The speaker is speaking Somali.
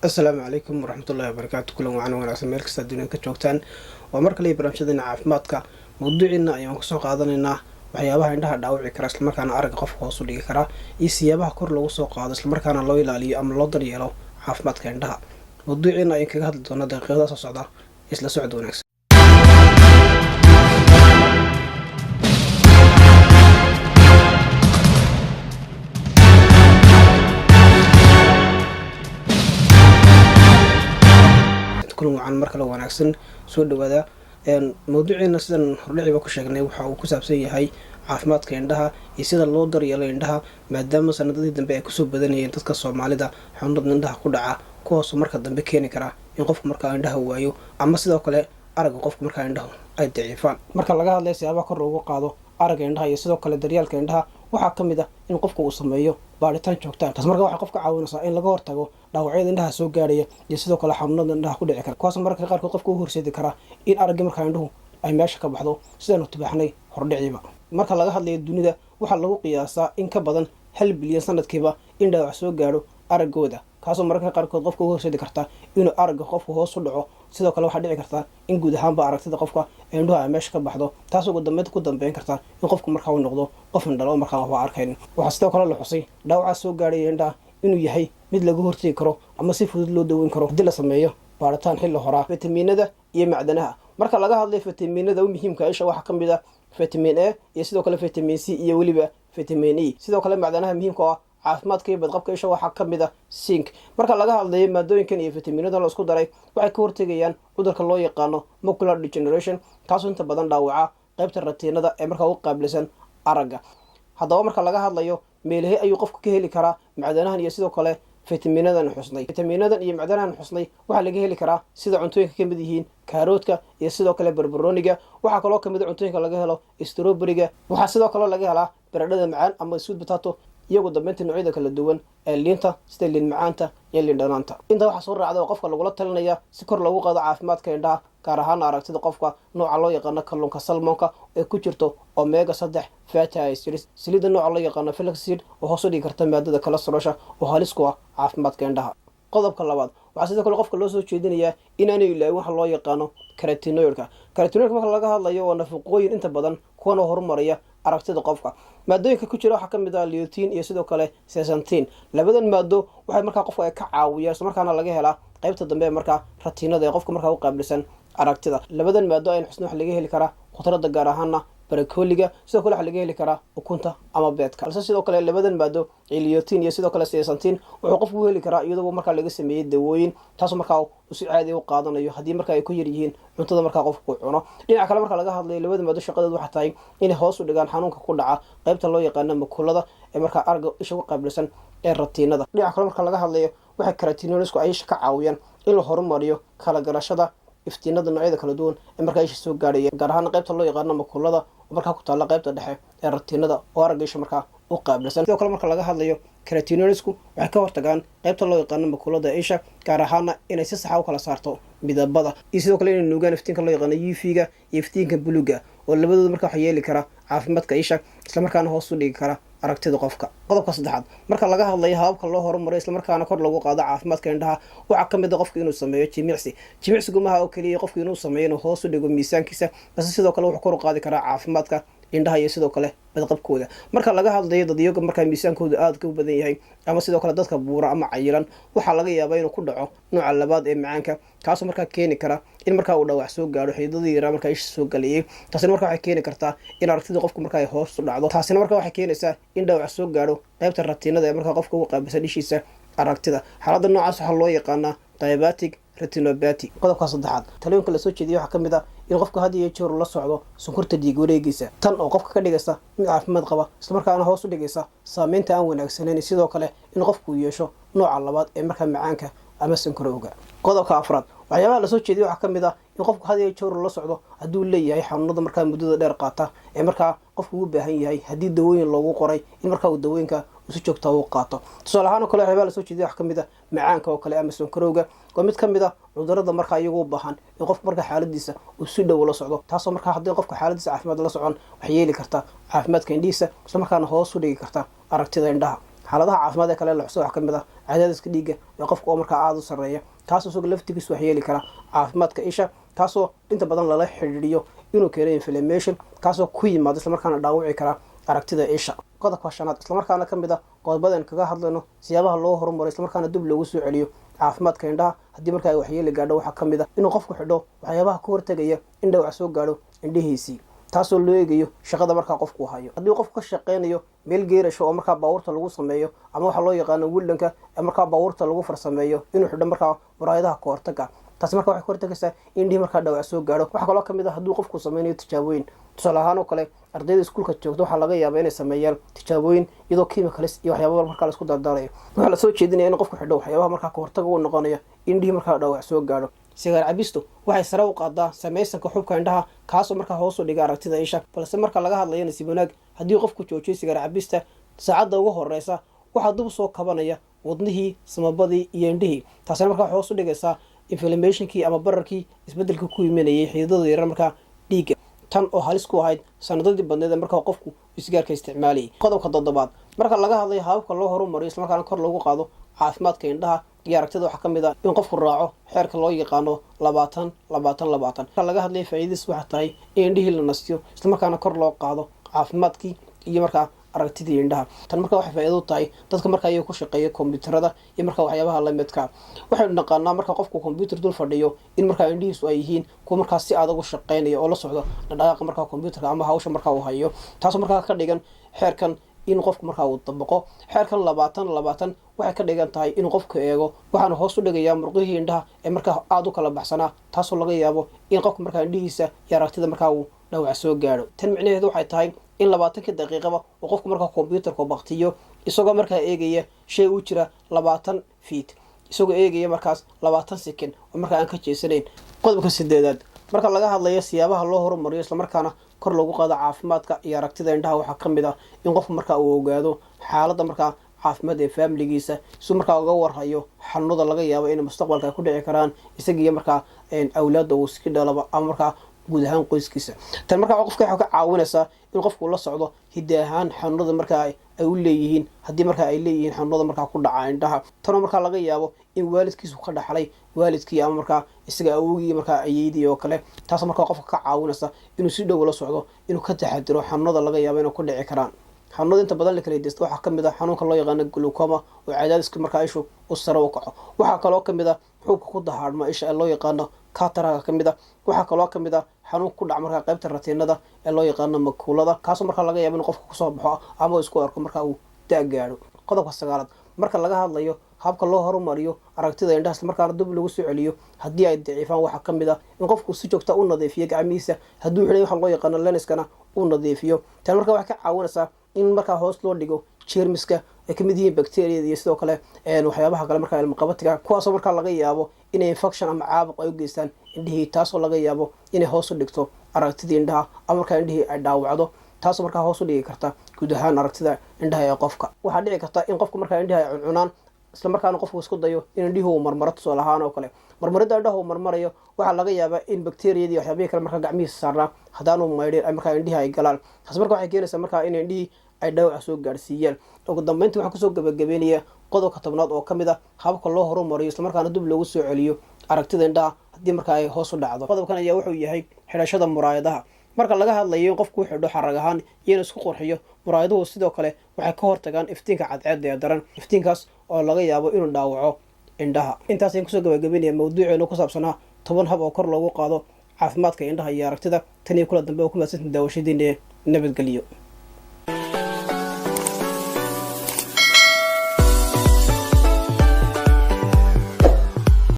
السلام عليكم ورحمة الله وبركاته. كل معنا وناس ميل كستا الدنيا كجوجتان ومركل لي برنامجنا عافمادka mawduucina ayaan ku soo qaadanaynaa waxyaabaha indhaha dhaawici kara isla markaana arag qof hoos u dhigi kara iyo siyaabaha kor lagu soo qaado isla markaana loo ilaaliyo ama loo daryeelo caafimaadka indhaha. mawduucina ayaan kaga hadli doonaa daqiiqadaha soo socda isla socod wanaagsan. كل معنا مركل wanaagsan soo dhawaada mawduucina sidan hordhiciba ku sheegnay waxa uu ku saabsan yahay caafimaadka indhaha iyo sida loo daryeelo indhaha maadaama sanadadii dambe ay ku soo badanayeen dadka Soomaalida xanuunada indhaha ku dhaca kuwaas marka dambe keeni kara in qofku marka indhaha waayo ama sidoo kale aragga qofku marka indhaha ay daciifaan. marka laga hadlayo siyaabaha kor loogu qaado aragga indhaha iyo sidoo kale daryeelka indhaha waxaa ka mid ah in qofku uu sameeyo baaritaan joogto ah. marka waxa qofka caawinaysa in laga hortago dhaawacyada indhaha soo gaaraya iyo sidoo kale xanuunada indhaha ku dhici kara kuwaas marka qaarkood qofku u horseedi kara in aragga marka indhuhu ay meesha ka baxdo sidaan u tibaaxnay hordhiciba. marka laga hadlayo dunida waxa lagu qiyaasaa in ka badan 1 bilyan sanadkiiba in dhaawac soo gaaro araggooda kaasoo marka qaarkood qofku u horseedi karta inuu aragga qofku hoos u dhaco sidoo kale waxa dhici karta in guud ahaanba aragtida qofka indhuhu ay meesha ka baxdo taasoo ugu dambeyn karta in qofku marka uu noqdo qof indhalo marka waxba arkayn. waxa sidoo kale la xusay dhaawaca soo gaaray indhaha inuu yahay mid lagu hortagi karo ama si fudud loo daweyn karo haddii la sameeyo baaritaan xilli hore. fitamiinada iyo macdanaha marka laga hadlayo fitamiinada muhiimka ah waxa ka mid ah fitamiin A iyo sidoo kale fitamiin C iyo waliba fitamiin E. sidoo kale macdanaha muhiimka ah caafimaadka iyo badqabka isha waxa ka mid ah zinc. marka laga hadlayo maadooyinkan iyo fitamiinada la isku daray waxay ka hortagayaan cudurka loo yaqaano macular degeneration kaasoo inta badan dhaawaca qaybta ratiinada ee marka u qaabilsan aragga. haddaba marka laga hadlayo meelaha ayuu qofku ka heli karaa macdanahan iyo sidoo kale fitamiinadan xusnay. fitamiinadan iyo macdanahan xusnay waxa laga heli karaa sida cuntooyinka ka mid yihiin kaaroodka iyo sidoo kale barbarooniga. waxa kaloo ka mid ah cuntooyinka laga helo strawberry-ga. waxa sidoo kale laga helaa baradhada macaan ama sweet potato iyagu dambeynta noocyada kala duwan ee liinta sida liin macaanta iyo liin dhanaanta. inta waxa soo raacda qofka lagula talinaya si kor loogu qaado caafimaadka indhaha gaar ahaan aragtida qofka nooca loo yaqaan kalluunka salmonka ee ku jirto omega 3 fatty acids. saliidda nooca loo yaqaan flaxseed oo hoos u dhigi karta maadada cholesterol oo halis ku ah caafimaadka indhaha. qodobka labaad waxa sidoo kale qofka loo soo jeedinayaa inaanay ilaawin waxa loo yaqaan carotenoidka. carotenoidka marka laga hadlayo waa nafaqooyin inta badan kuwa horumaraya aragtida qofka. maadooyinka ku jira waxa ka mid ah lutein iyo sidoo kale zeaxanthin. labadan maado waxay marka qofka ay ka caawiyaan isla markaana laga helaa qaybta dambe ee marka ratiinada ee qofka marka u qaabilsan aragtida. labadan maado ay xusno wax laga heli karaa khudradda gaar ahaana barakoliga sidoo kale waxa laga heli karaa ukunta ama beedka. balse sidoo kale labadan maado lutein iyo sidoo kale zeaxanthin wuxuu qofku heli karaa iyadoo marka laga sameeyay dawooyin taasoo marka uu si caadi u qaadanayo haddii marka ay ku yar yihiin cuntada marka qofku cuno. dhinaca kale marka laga hadlayo labada maado shaqadeedu waxa tahay inay hoos u dhigaan xanuunka ku dhaca qaybta loo yaqaan makulada ee marka aragga isha ku qaabilsan ee ratiinada. dhinaca kale marka laga hadlayo waxa carotenoidsku ay ka caawiyaan in la horumariyo kala garashada iftiinada noocyada kala duwan ee marka isha soo gaaraya gaar ahaan qaybta loo yaqaan makulada oo marka ku taala qaybta dhexe ee ratiinada oo aragga isha marka u qaabilsan. sidoo kale marka laga hadlayo carotenoidsku waxay ka hortagaan qaybta loo yaqaan makulada isha gaar ahaan inay si sax ah u kala saarto midabada iyo sidoo kale inay nuugaan iftiinka loo yaqaan UV-ga iyo iftiinka buluuga oo labadooda marka wax yeeli kara caafimaadka isha isla markaana hoos u dhigi kara aragtida qofka. qodobka saddexaad marka laga hadlayo hababka loo horumariyo isla markaana kor lagu qaado caafimaadka indhaha waxa ka mid ah qofka inuu sameeyo jimicsi. jimicsigu maaha oo kaliya qofka inuu sameeyo inuu hoos u dhigo miisaankiisa balse sidoo kale wuxuu kor u qaadi karaa caafimaadka indhaha iyo sidoo kale badqabkooda. marka laga hadlayo dadyoga marka miisaankoodu aad ka badan yahay ama sidoo kale dadka buura ama cayilan waxa laga yaabaa inuu ku dhaco nooca labaad ee macaanka kaasoo marka keeni kara in marka uu dhaawac soo gaaro xididadii yaraa marka isha soo galiyay. taasina marka waxay keeni kartaa in aragtida qofku marka ay hoos u dhacdo. taasina marka waxay keenaysaa in dhaawac soo gaaro qaybta ratiinada ee marka qofka uu qaabilsan ishiisa aragtida. xaaladda noocaas waxa loo yaqaanaa diabetic retinopathy. qodobka saddexaad talooyinka la soo jeediyay waxa ka mid ah in qofka had iyo jeer la socdo sonkorta dhiig wareegiisa tan oo qofka ka dhigaysa mid caafimaad qaba isla markaana hoos u dhigaysa saameynta aan wanaagsaneyn sidoo kale in qofku yeesho nooca labaad ee marka macaanka ama sonkorowga. qodobka afraad waxyaabaha la soo jeediyay waxa ka mid ah in qofku had iyo jeer la socdo hadduu leeyahay xanuunada marka muddada dheer qaata ee marka qofku u baahan yahay haddii dawooyin loogu qoray in marka uu dawooyinka si joogto ah u qaato. tusaale ahaan kale waxyaabaha la soo jeediyay waxa ka mid ah macaanka oo kale ama sonkorowga waa mid ka mid ah cudurrada marka iyagu u baahan in qofku marka xaaladiisa uu si dhow la socdo taasoo marka haddii qofka xaaladiisa caafimaad la socon wax yeeli karta caafimaadka indhihiisa isla markaana hoos u dhigi karta aragtida indhaha. xaaladaha caafimaad ee kale la xuso waxaa ka mid ah cadaadiska dhiigga ee qofka oo markaa aada u sarreeya kaasoo isaga laftigiisu wax yeeli kara caafimaadka isha kaasoo inta badan lala xidhiidhiyo inuu keeno inflammation kaasoo ku yimaado islamarkaana dhaawici kara aragtida isha. qodobka shanaad islamarkaana ka mid ah qodobadan kaga hadlayno siyaabaha loo horumaro islamarkaana dib loogu soo celiyo caafimaadka indhaha haddii markaa ay waxyeeli gaadho waxaa ka mid ah inuu qofku xidho waxyaabaha ka hortegaya in dhaawac soo gaadho indhihiisii taasoo loo eegayo shaqada markaa qofku hayo. haddii qofku ka shaqeynayo meel geerasho oo markaa baabuurta lagu sameeyo ama waxaa loo yaqaano wildanka ee markaa baabuurta lagu farsameeyo inuu xidho markaa muraayadaha ka hortaga taasi markaa waxay ka hortagaysaa in indhihii markaa dhaawac soo gaadho. waxaa kaloo ka mid ah hadduu qofku sameynayo tijaabooyin tusaale ahaan oo kale ardayda iskuulka joogta waxaa laga yaabaa inay sameeyaan tijaabooyin iyadoo chemicals iyo waxyaabaa markaa la isku dardarayo waxaa lasoo jeedinaya in qofku xidho waxyaabaha markaa ka hortaga uu noqonayo indhihii markaa dhaawac soo gaadho. sigaar cabistu waxay sare u qaadaa samaysanka xubka indhaha kaasoo markaa hoos u dhiga aragtida isha balse marka laga hadlayo nasiib wanaag haddii qofku joojiyo sigaar cabista saacadda ugu horeysa waxaa dib soo kabanaya wadnihii samabadii iyo indhihii taasina markaa hoos u dhigaysaa inflammationkii ama bararkii isbedelka ku imanayay xididada yarar markaa dhiigga tan oo halis ku ahayd sanadadii badneed ee markaa qofku sigaarka isticmaalayay. qodobka toddobaad marka laga hadlayo hababka loo horumariyo islamarkaana kor loogu qaado caafimaadka indhaha iyo aragtida waxaa ka mid ah in qofku raaco xeerka loo yaqaano 20-20-20. marka laga hadlayo faa'iidadiis waxaa tahay in indhihii la nastiyo islamarkaana kor loo qaado caafimaadkii iyo markaa aragtidii indhaha. tan markaa waxay faa'iido u tahay dadka markaa iyaga ku shaqeeya kombiyuutarada iyo markaa waxyaabaha la midka waxaynu naqaanaa marka qofku kombiyuutar dul fadhiyo in markaa indhihiisu ay yihiin kuwa markaa si adag u shaqeynaya oo la socdo dhaqdhaqaaqa markaa kombiyuutarka ama hawsha markaa uu hayo taasoo markaa ka dhigan xeerkan in qofku markaa uu dabaqo. xeerkan 20-20 waxay ka dhigan tahay inuu qofku eego waxaana hoos u dhigayaa murqihii indhaha ee markaa aada u kala baxsanaa taasoo laga yaabo in qofku markaa indhihiisa iyo aragtida markaa uu dhaawac soo gaadho. tan micnaheedu waxay tahay in 20 daqiiqaba uu qofku markaa kombiyuutarka baktiyo isagoo markaa eegaya shay u jira 20 feet isagoo eegaya markaas 20 second oo markaa aan ka jeesanayn. qodobka 8 marka laga hadlayo siyaabaha loo horumariyo islamarkaana kor loogu qaado caafimaadka iyo aragtida indhaha waxaa ka mid ah in qofku markaa uu ogaado xaaladda markaa caafimaad ee faamiligiisa si markaa uga warhayo xanuunada laga yaabo inay mustaqbalka ay ku dhici karaan isagiiyo markaa awlaadda uu iska dhalaba ama markaa guud ahaan qoyskiisa. tan markaa qofka waxay ka caawinaysaa in qofku la socdo hidde ahaan xanuunada markaa ay u leeyihiin haddii markaa ay leeyihiin xanuunada markaa ku dhaca indhaha tanoo markaa laga yaabo in waalidkiisu ka dhaxlay waalidkii ama markaa isaga awogii markaa ayeydii oo kale taasoo markaa qofka ka caawinaysa inuu si dhow la socdo inuu ka taxadiro xanuunada laga yaabo inay ku dhici karaan. xanuunada inta badan la kala deysto waxaa ka mid ah xanuunka loo yaqaano glaucoma oo cadaadiska markaa ishu u sare u kaco. waxaa kaloo ka mid ah xuubka ku dahaadhma isha ee loo yaqaano cataract ka mid ah. waxaa kaloo ka mid ah xanuun ku dhac markaa qaybta ratiinada ee loo yaqaano makuulada kaasoo markaa laga yaabo in qofka kusoo baxo ama uu isku arko markaa uu da' gaadho. qodobka 9 marka laga hadlayo habka loo horumariyo aragtida indhaha islamarkaana dib lagu soo celiyo haddii ay daciifaan waxaa ka mid ah in qofku si joogta u nadiifiyo gacmihiisa hadduu xidhay waxa loo yaqaano lenskana uu nadiifiyo. tan markaa waxay ka caawinaysaa in markaa hoos loo dhigo jeermiska ay ka mid yihiin bacteriyada iyo sidoo kale waxyaabaha kale markaa ilmaqabatiga kuwaasoo markaa laga yaabo inay infection ama caabuq ay u geystaan indhihii taasoo laga yaabo inay hoos u dhigto aragtidii indhaha ama markaa indhihii ay dhaawacdo taasoo markaa hoos u dhigi karta guud ahaan aragtida indhaha ee qofka. waxaa dhici karta in qofku markaa indhaha ay cuncunaan islamarkaana qofku isku dayo in indhihii uu marmaro tusaale ahaan oo kale marmaridda indhaha uu marmarayo waxaa laga yaabaa in bacteriyadii waxyaabihii kale markaa gacmihiisa saarnaa haddaanu maydhin ay markaa indhihii ay galaan taas marka waxay keenaysaa markaa in indhihii ay dhaawac soo gaadhsiiyaan. ugu dambeyntii waxaan kusoo gabagabeynaya qodobka 10 oo ka mid ah hababka loo horumariyo islamarkaana dib loogu soo celiyo aragtida indhaha haddii markaa ay hoos u dhacdo. qodobkan ayaa wuxuu yahay xidhashada muraayadaha. marka laga hadlayo in qofku xidho xarag ahaan iyo inuu isku qurxiyo muraayaduhu sidoo kale waxay ka hortagaan iftiinka cadceedda ee daran iftiinkaas oo laga yaabo inuu dhaawaco indhaha. intaas ayaan kusoo gabagabeynaya mawduuceenu ku saabsanaa 10 hab oo kor loogu qaado caafimaadka indhaha iyo aragtida tan iyo kula dambe oo ku mahadsantiin daawashadiina nabadgelyo.